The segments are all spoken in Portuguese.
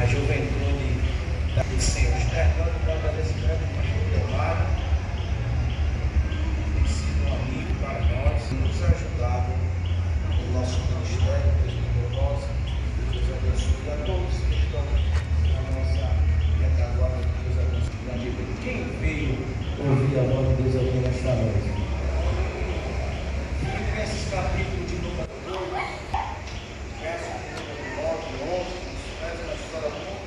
a juventude do Senhor, externando o agradecimento do pastor Demário, tem sido um amigo para nós, nos ajudado no nosso ministério, Deus poderoso, Deus abençoe a todos que estão na nossa retaguarda, Deus abençoe a vida. Quem veio ouvir a voz de Deus aqui nesta noite? Filipenses capítulo de número 2, verso de número 9, 11, nos traz uma história muito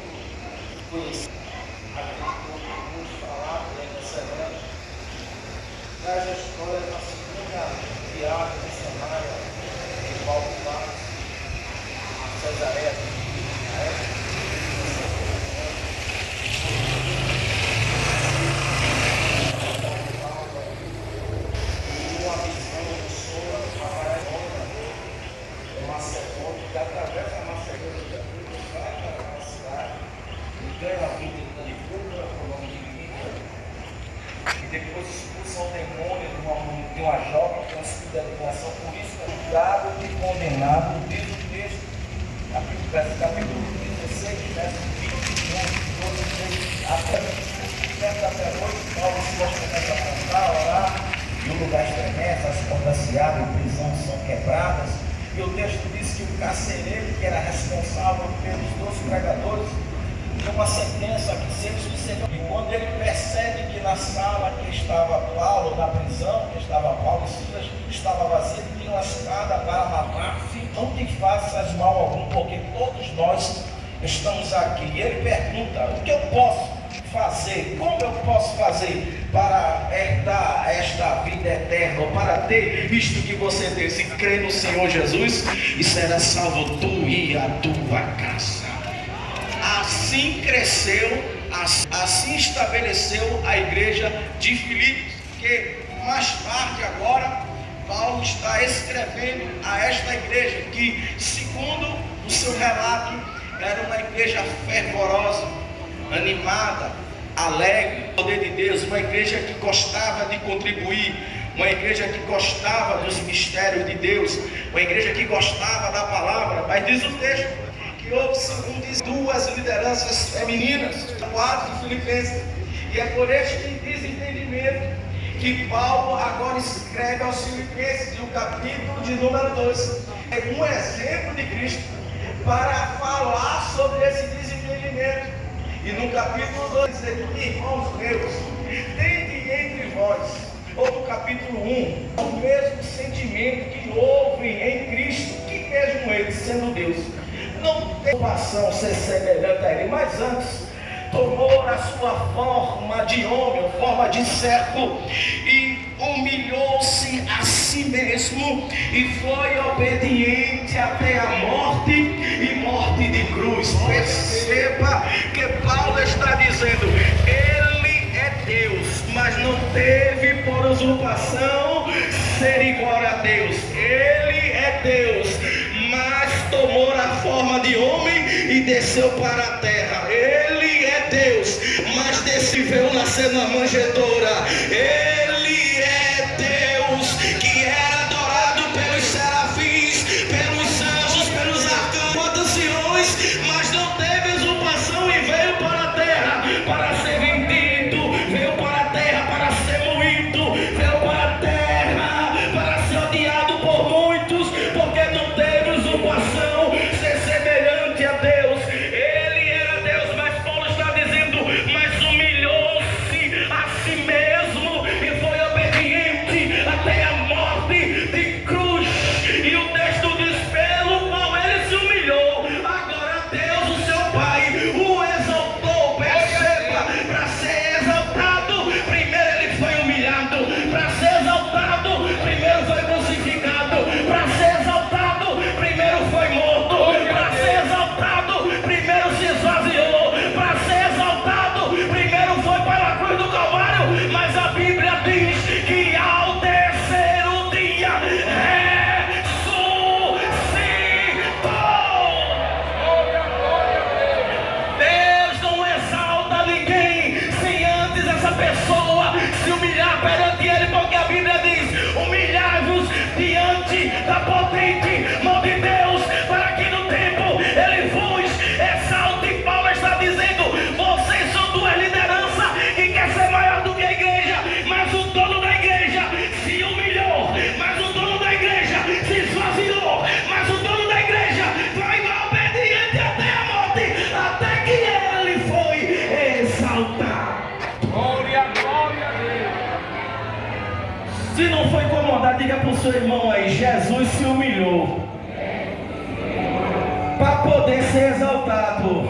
conhecida, acredito muito falado durante a semana, traz a história da segunda viagem missionária de Paulo Tarso a Cesareia de Filipe. Atravessa a Macedônia, vai para a cidade e ganha a vida de Cúpula por nome de Lídia, e depois expulsa o demônio de uma jovem com espírito de adivinação. Por isso, julgado e condenado, diz o texto, capítulo 16, verso 21, 12, até a noite, Paulo se começa a cantar, a orar, e o lugar estremece, as portas se abrem, prisões são quebradas. E o texto diz que o carcereiro, que era responsável pelos 12 pregadores, deu uma sentença que se eles disseram. E quando ele percebe que na sala que estava Paulo, na prisão, que estava Paulo e Silas, estava vazia, ele tira uma espada para matar. Não te faças mal algum, porque todos nós estamos aqui. E ele pergunta: o que eu posso fazer? Como eu posso fazer para herdar esta vida eterna, ou para ter isto que você tem? Se crê no Senhor Jesus, e será salvo tu e a tua casa. Assim cresceu, assim estabeleceu a igreja de Filipos, que mais tarde agora Paulo está escrevendo a esta igreja, que segundo o seu relato era uma igreja fervorosa, animada, alegre, poder de Deus, uma igreja que gostava de contribuir, uma igreja que gostava dos mistérios de Deus, uma igreja que gostava da palavra. Mas diz o texto que houve, segundo diz, duas lideranças femininas, 4 de Filipenses, e é por este desentendimento que Paulo agora escreve aos Filipenses, no capítulo de número 2, é um exemplo de Cristo para falar sobre esse desentendimento. E no capítulo 2 diz: irmãos meus, tende entre vós, ou no capítulo 1, o mesmo sentimento que houve em Cristo, que mesmo ele, sendo Deus, não tem ocupação ser semelhante a ele, mas antes tomou a sua forma de homem, forma de servo, e humilhou-se a si mesmo, e foi obediente até a morte, e morte de cruz. Perceba que Paulo está dizendo: ele é Deus, mas não teve por usurpação ser igual a Deus. Ele é Deus, mas tomou a forma de homem e desceu para a terra. Ele é Deus, mas veio nascer na manjedoura. Ele é Deus, que era adorado pelos serafins, pelos anjos, pelos arcanjos, anciões, mas não teve usurpação e veio para a terra para ser vendido, veio para a terra para ser moído, veio para a terra para ser odiado por muitos, porque não teve usurpação, ser semelhante a Deus. Ele era Deus, mas Paulo está dizendo: mas humilhou-se a si mesmo e foi obediente até a morte de cruz. E o texto diz: pelo qual ele se humilhou, agora Deus, o seu Pai, o exaltou. Perceba, para ser exaltado, primeiro ele foi humilhado. Para ser exaltado, primeiro foi crucificado. Para ser exaltado, primeiro foi morto. Para ser exaltado, primeiro se esvaziou. Para ser exaltado, primeiro foi para a cruz do Calvário. Mas a Bíblia diz que ao terceiro dia ressuscitou. Deus não exalta ninguém sem antes essa pessoa se humilhar perante ele, porque a Bíblia diz: humilhai-vos diante da potente mão de Deus, para que no tempo ele vos exalte. Paulo seu irmão aí, Jesus se humilhou para poder ser exaltado.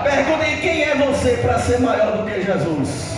Pergunte: quem é você para ser maior do que Jesus?